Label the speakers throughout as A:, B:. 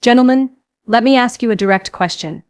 A: Gentlemen, let me ask you a direct question.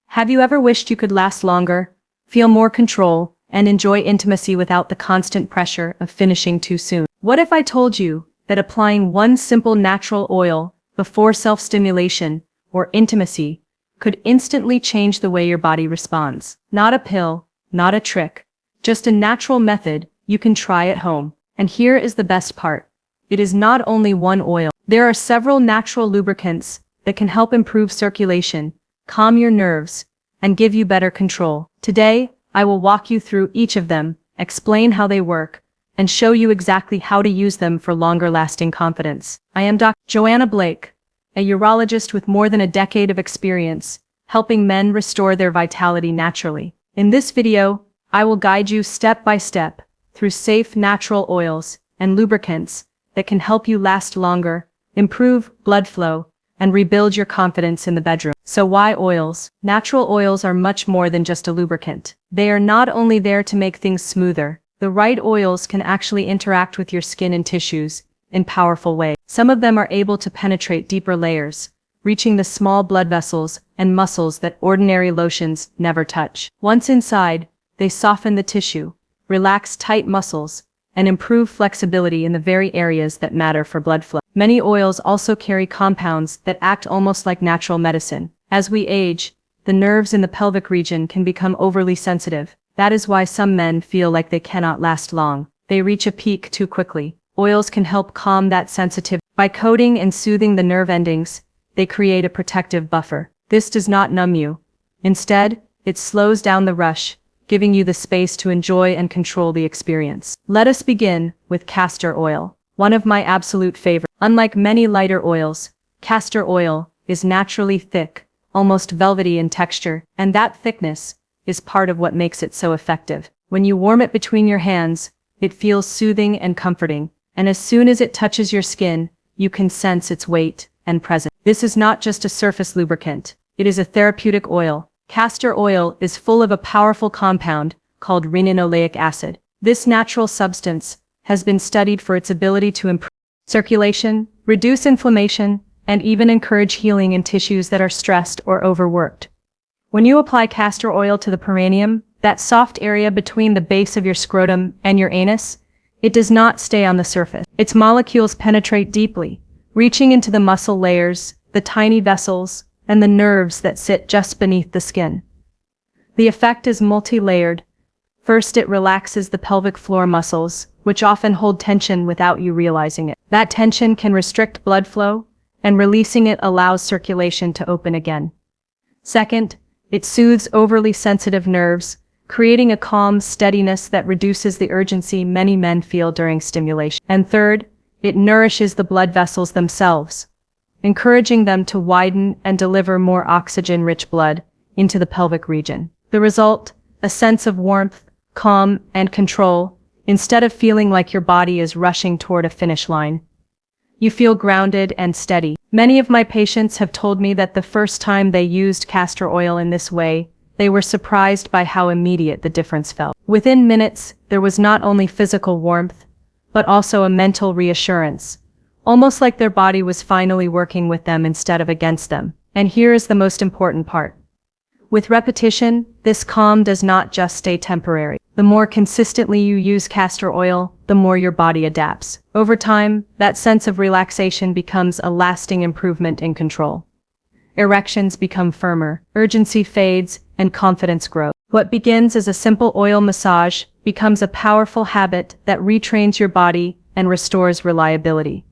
A: Have you ever wished you could last longer, feel more control, and enjoy intimacy without the constant pressure of finishing too soon? What if I told you that applying one simple natural oil before self-stimulation or intimacy could instantly change the way your body responds? Not a pill, not a trick, just a natural method you can try at home. And here is the best part. It is not only one oil. There are several natural lubricants that can help improve circulation, calm your nerves, and give you better control. Today, I will walk you through each of them, explain how they work, and show you exactly how to use them for longer-lasting confidence. I am Dr. Joanna Blake, a urologist with more than a decade of experience, helping men restore their vitality naturally. In this video, I will guide you step by step through safe natural oils and lubricants that can help you last longer, improve blood flow, and rebuild your confidence in the bedroom. So why oils? Natural oils are much more than just a lubricant. They are not only there to make things smoother. The right oils can actually interact with your skin and tissues in powerful ways. Some of them are able to penetrate deeper layers, reaching the small blood vessels and muscles that ordinary lotions never touch. Once inside, they soften the tissue, relax tight muscles, and improve flexibility in the very areas that matter for blood flow. Many oils also carry compounds that act almost like natural medicine. As we age, the nerves in the pelvic region can become overly sensitive. That is why some men feel like they cannot last long. They reach a peak too quickly. Oils can help calm that sensitivity. By coating and soothing the nerve endings, they create a protective buffer. This does not numb you. Instead, it slows down the rush, giving you the space to enjoy and control the experience. Let us begin with castor oil, one of my absolute favorites. Unlike many lighter oils, castor oil is naturally thick, almost velvety in texture, and that thickness is part of what makes it so effective. When you warm it between your hands, it feels soothing and comforting, and as soon as it touches your skin, you can sense its weight and presence. This is not just a surface lubricant, it is a therapeutic oil. Castor oil is full of a powerful compound called linoleic acid. This natural substance has been studied for its ability to improve circulation, reduce inflammation, and even encourage healing in tissues that are stressed or overworked. When you apply castor oil to the perineum, that soft area between the base of your scrotum and your anus, it does not stay on the surface. Its molecules penetrate deeply, reaching into the muscle layers, the tiny vessels, and the nerves that sit just beneath the skin. The effect is multi-layered. First, it relaxes the pelvic floor muscles, which often hold tension without you realizing it. That tension can restrict blood flow, and releasing it allows circulation to open again. Second, it soothes overly sensitive nerves, creating a calm steadiness that reduces the urgency many men feel during stimulation. And third, it nourishes the blood vessels themselves, encouraging them to widen and deliver more oxygen-rich blood into the pelvic region. The result, a sense of warmth, calm, and control, instead of feeling like your body is rushing toward a finish line. You feel grounded and steady. Many of my patients have told me that the first time they used castor oil in this way, they were surprised by how immediate the difference felt. Within minutes, there was not only physical warmth, but also a mental reassurance, almost like their body was finally working with them instead of against them. And here is the most important part. With repetition, this calm does not just stay temporary. The more consistently you use castor oil, the more your body adapts. Over time, that sense of relaxation becomes a lasting improvement in control. Erections become firmer, urgency fades, and confidence grows. What begins as a simple oil massage becomes a powerful habit that retrains your body and restores reliability.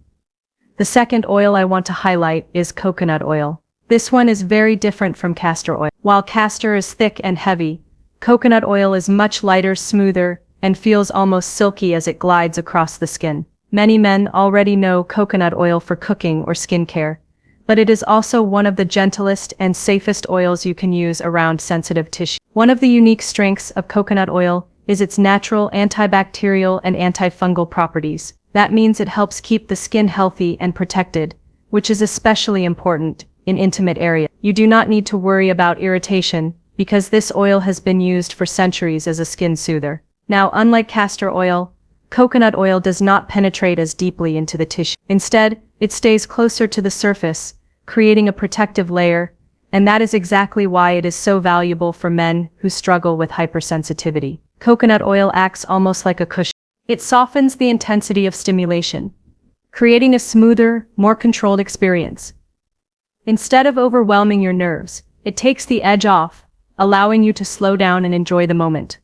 A: The second oil I want to highlight is coconut oil. This one is very different from castor oil. While castor is thick and heavy, coconut oil is much lighter, smoother, and feels almost silky as it glides across the skin. Many men already know coconut oil for cooking or skincare, but it is also one of the gentlest and safest oils you can use around sensitive tissue. One of the unique strengths of coconut oil is its natural antibacterial and antifungal properties. That means it helps keep the skin healthy and protected, which is especially important in intimate areas. You do not need to worry about irritation because this oil has been used for centuries as a skin soother. Now, unlike castor oil, coconut oil does not penetrate as deeply into the tissue. Instead, it stays closer to the surface, creating a protective layer, and that is exactly why it is so valuable for men who struggle with hypersensitivity. Coconut oil acts almost like a cushion. It softens the intensity of stimulation, creating a smoother, more controlled experience. Instead of overwhelming your nerves, it takes the edge off, allowing you to slow down and enjoy the moment.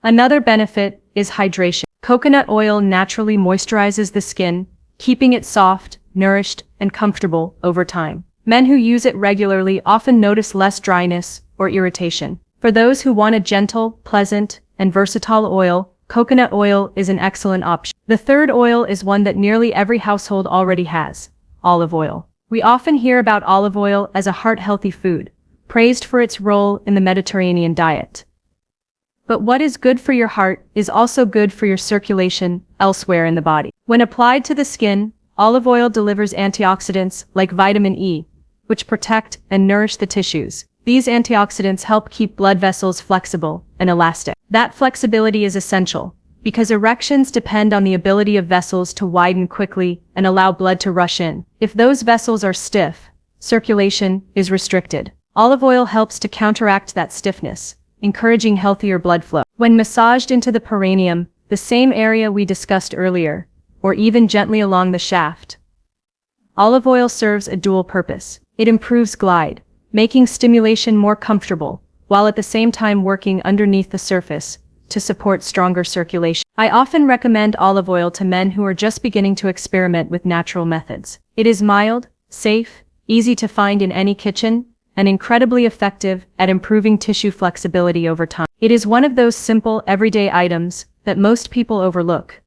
A: Another benefit is hydration. Coconut oil naturally moisturizes the skin, keeping it soft, nourished, and comfortable over time. Men who use it regularly often notice less dryness or irritation. For those who want a gentle, pleasant, and versatile oil, coconut oil is an excellent option. The third oil is one that nearly every household already has: olive oil. We often hear about olive oil as a heart-healthy food, praised for its role in the Mediterranean diet. But what is good for your heart is also good for your circulation elsewhere in the body. When applied to the skin, olive oil delivers antioxidants like vitamin E, which protect and nourish the tissues. These antioxidants help keep blood vessels flexible and elastic. That flexibility is essential, because erections depend on the ability of vessels to widen quickly and allow blood to rush in. If those vessels are stiff, circulation is restricted. Olive oil helps to counteract that stiffness, encouraging healthier blood flow. When massaged into the perineum, the same area we discussed earlier, or even gently along the shaft, olive oil serves a dual purpose. It improves glide, making stimulation more comfortable, while at the same time working underneath the surface to support stronger circulation. I often recommend olive oil to men who are just beginning to experiment with natural methods. It is mild, safe, easy to find in any kitchen, and incredibly effective at improving tissue flexibility over time. It is one of those simple, everyday items that most people overlook.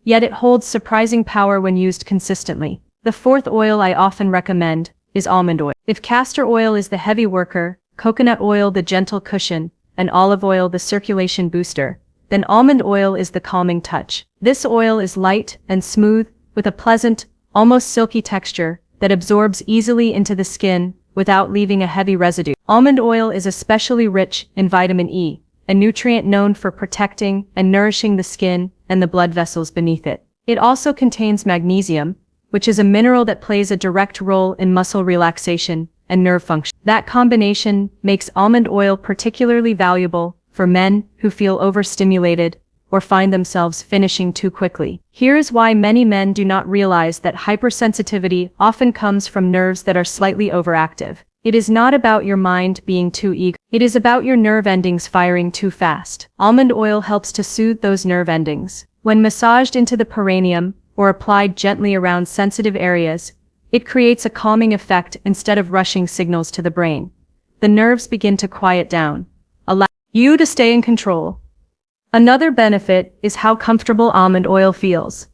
A: Yet it holds surprising power when used consistently. The fourth oil I often recommend is almond oil. If castor oil is the heavy worker, coconut oil the gentle cushion, and olive oil the circulation booster, then almond oil is the calming touch. This oil is light and smooth, with a pleasant, almost silky texture that absorbs easily into the skin without leaving a heavy residue. Almond oil is especially rich in vitamin E, a nutrient known for protecting and nourishing the skin and the blood vessels beneath it. It also contains magnesium, which is a mineral that plays a direct role in muscle relaxation and nerve function. That combination makes almond oil particularly valuable for men who feel overstimulated or find themselves finishing too quickly. Here is why many men do not realize that hypersensitivity often comes from nerves that are slightly overactive. It is not about your mind being too eager. It is about your nerve endings firing too fast. Almond oil helps to soothe those nerve endings. When massaged into the perineum or applied gently around sensitive areas, it creates a calming effect instead of rushing signals to the brain. The nerves begin to quiet down, allowing you to stay in control. Another benefit is how comfortable almond oil feels.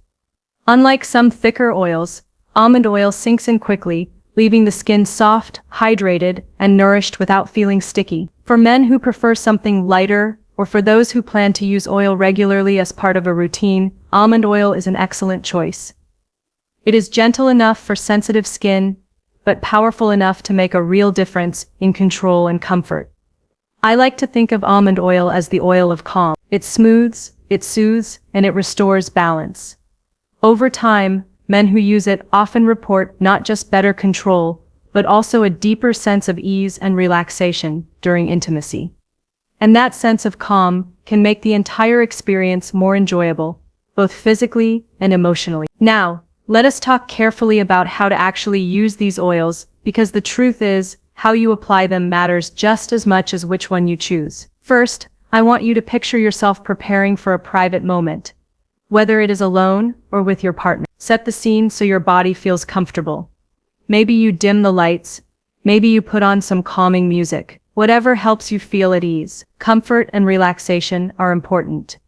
A: Unlike some thicker oils, almond oil sinks in quickly, leaving the skin soft, hydrated, and nourished without feeling sticky. For men who prefer something lighter, or for those who plan to use oil regularly as part of a routine, almond oil is an excellent choice. It is gentle enough for sensitive skin, but powerful enough to make a real difference in control and comfort. I like to think of almond oil as the oil of calm. It smooths, it soothes, and it restores balance. Over time, men who use it often report not just better control, but also a deeper sense of ease and relaxation during intimacy. And that sense of calm can make the entire experience more enjoyable, both physically and emotionally. Now, let us talk carefully about how to actually use these oils, because the truth is, how you apply them matters just as much as which one you choose. First, I want you to picture yourself preparing for a private moment. Whether it is alone or with your partner, set the scene so your body feels comfortable. Maybe you dim the lights, maybe you put on some calming music. Whatever helps you feel at ease. Comfort and relaxation are important,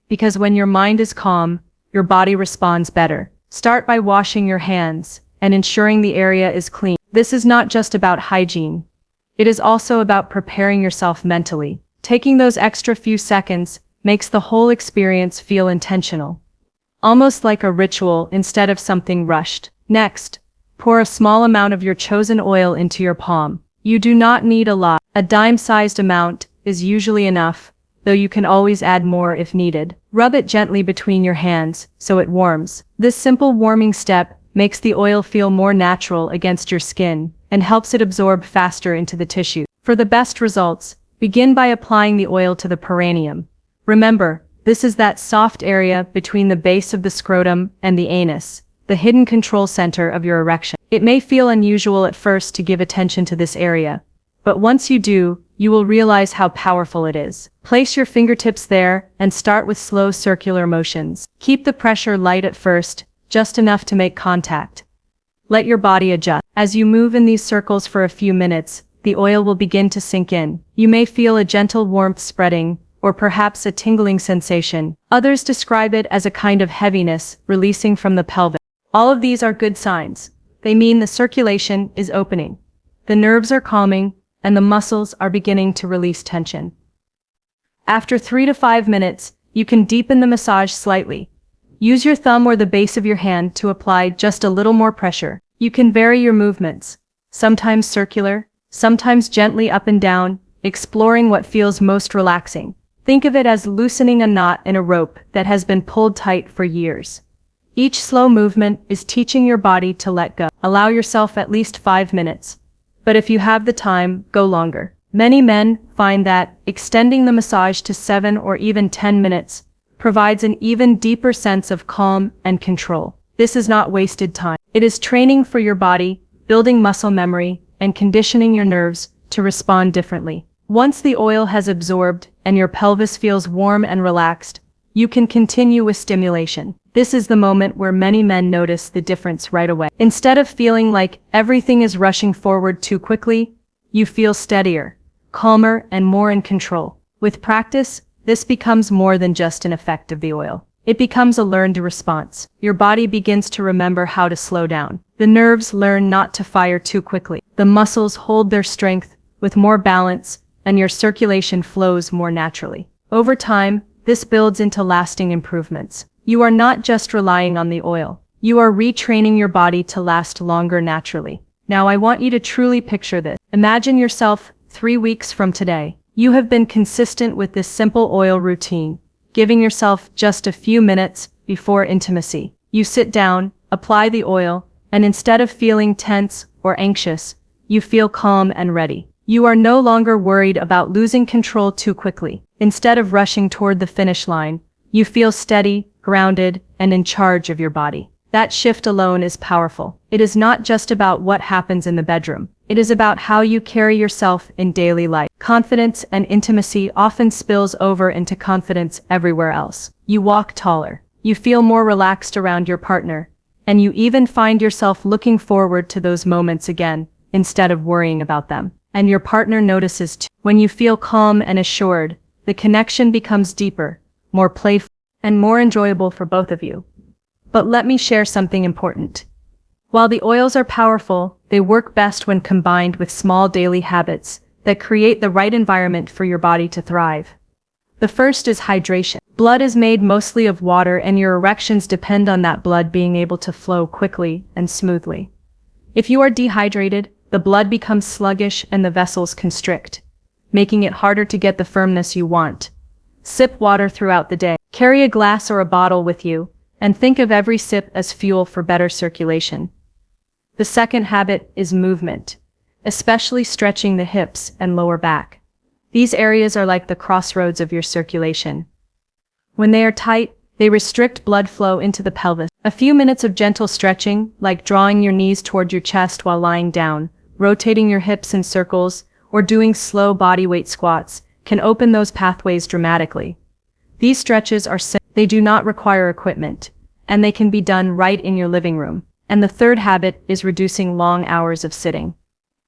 A: because when your mind is calm, your body responds better. Start by washing your hands and ensuring the area is clean. This is not just about hygiene. It is also about preparing yourself mentally. Taking those extra few seconds makes the whole experience feel intentional, almost like a ritual instead of something rushed. Next, pour a small amount of your chosen oil into your palm. You do not need a lot. A dime-sized amount is usually enough, though you can always add more if needed. Rub it gently between your hands so it warms. This simple warming step makes the oil feel more natural against your skin and helps it absorb faster into the tissue. For the best results, begin by applying the oil to the perineum. Remember, this is that soft area between the base of the scrotum and the anus, the hidden control center of your erection. It may feel unusual at first to give attention to this area, but once you do, you will realize how powerful it is. Place your fingertips there and start with slow circular motions. Keep the pressure light at first, just enough to make contact. Let your body adjust. As you move in these circles for a few minutes, the oil will begin to sink in. You may feel a gentle warmth spreading, or perhaps a tingling sensation. Others describe it as a kind of heaviness releasing from the pelvis. All of these are good signs. They mean the circulation is opening. The nerves are calming, and the muscles are beginning to release tension. After 3 to 5 minutes, you can deepen the massage slightly. Use your thumb or the base of your hand to apply just a little more pressure. You can vary your movements, sometimes circular, sometimes gently up and down, exploring what feels most relaxing. Think of it as loosening a knot in a rope that has been pulled tight for years. Each slow movement is teaching your body to let go. Allow yourself at least 5 minutes. But if you have the time, go longer. Many men find that extending the massage to 7 or even 10 minutes provides an even deeper sense of calm and control. This is not wasted time. It is training for your body, building muscle memory, and conditioning your nerves to respond differently. Once the oil has absorbed and your pelvis feels warm and relaxed, you can continue with stimulation. This is the moment where many men notice the difference right away. Instead of feeling like everything is rushing forward too quickly, you feel steadier, calmer, and more in control. With practice, this becomes more than just an effect of the oil. It becomes a learned response. Your body begins to remember how to slow down. The nerves learn not to fire too quickly. The muscles hold their strength with more balance, and your circulation flows more naturally. Over time, this builds into lasting improvements. You are not just relying on the oil. You are retraining your body to last longer naturally. Now I want you to truly picture this. Imagine yourself 3 weeks from today. You have been consistent with this simple oil routine, giving yourself just a few minutes before intimacy. You sit down, apply the oil, and instead of feeling tense or anxious, you feel calm and ready. You are no longer worried about losing control too quickly. Instead of rushing toward the finish line, you feel steady, grounded, and in charge of your body. That shift alone is powerful. It is not just about what happens in the bedroom. It is about how you carry yourself in daily life. Confidence and intimacy often spills over into confidence everywhere else. You walk taller. You feel more relaxed around your partner. And you even find yourself looking forward to those moments again, instead of worrying about them. And your partner notices too. When you feel calm and assured, the connection becomes deeper, more playful, and more enjoyable for both of you. But let me share something important. While the oils are powerful, they work best when combined with small daily habits that create the right environment for your body to thrive. The first is hydration. Blood is made mostly of water, and your erections depend on that blood being able to flow quickly and smoothly. If you are dehydrated, the blood becomes sluggish and the vessels constrict, making it harder to get the firmness you want. Sip water throughout the day. Carry a glass or a bottle with you, and think of every sip as fuel for better circulation. The second habit is movement, especially stretching the hips and lower back. These areas are like the crossroads of your circulation. When they are tight, they restrict blood flow into the pelvis. A few minutes of gentle stretching, like drawing your knees toward your chest while lying down, rotating your hips in circles, or doing slow bodyweight squats, can open those pathways dramatically. These stretches are simple. They do not require equipment, and they can be done right in your living room. And the third habit is reducing long hours of sitting.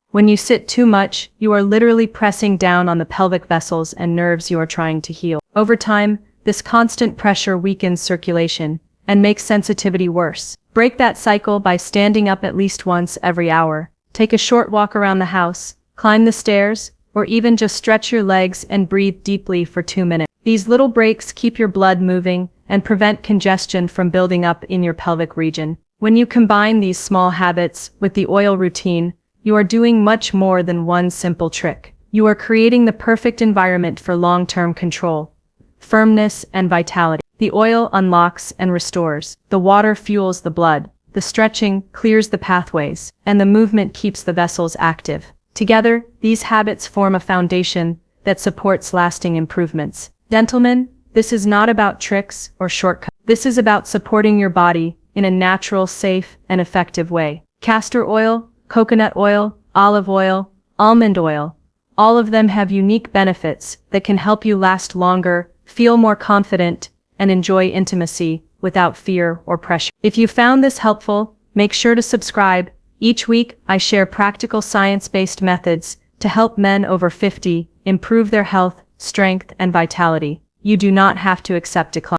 A: When you sit too much, you are literally pressing down on the pelvic vessels and nerves you are trying to heal. Over time, this constant pressure weakens circulation and makes sensitivity worse. Break that cycle by standing up at least once every hour. Take a short walk around the house, climb the stairs, or even just stretch your legs and breathe deeply for 2 minutes. These little breaks keep your blood moving and prevent congestion from building up in your pelvic region. When you combine these small habits with the oil routine, you are doing much more than one simple trick. You are creating the perfect environment for long-term control, firmness, and vitality. The oil unlocks and restores. The water fuels the blood. The the stretching clears the pathways, and the movement keeps the vessels active. Together, these habits form a foundation that supports lasting improvements. Gentlemen, this is not about tricks or shortcuts. This is about supporting your body in a natural, safe, and effective way. Castor oil, coconut oil, olive oil, almond oil, all of them have unique benefits that can help you last longer, feel more confident, and enjoy intimacy without fear or pressure. If you found this helpful, make sure to subscribe. Each week, I share practical science-based methods to help men over 50 improve their health, strength, and vitality. You do not have to accept decline.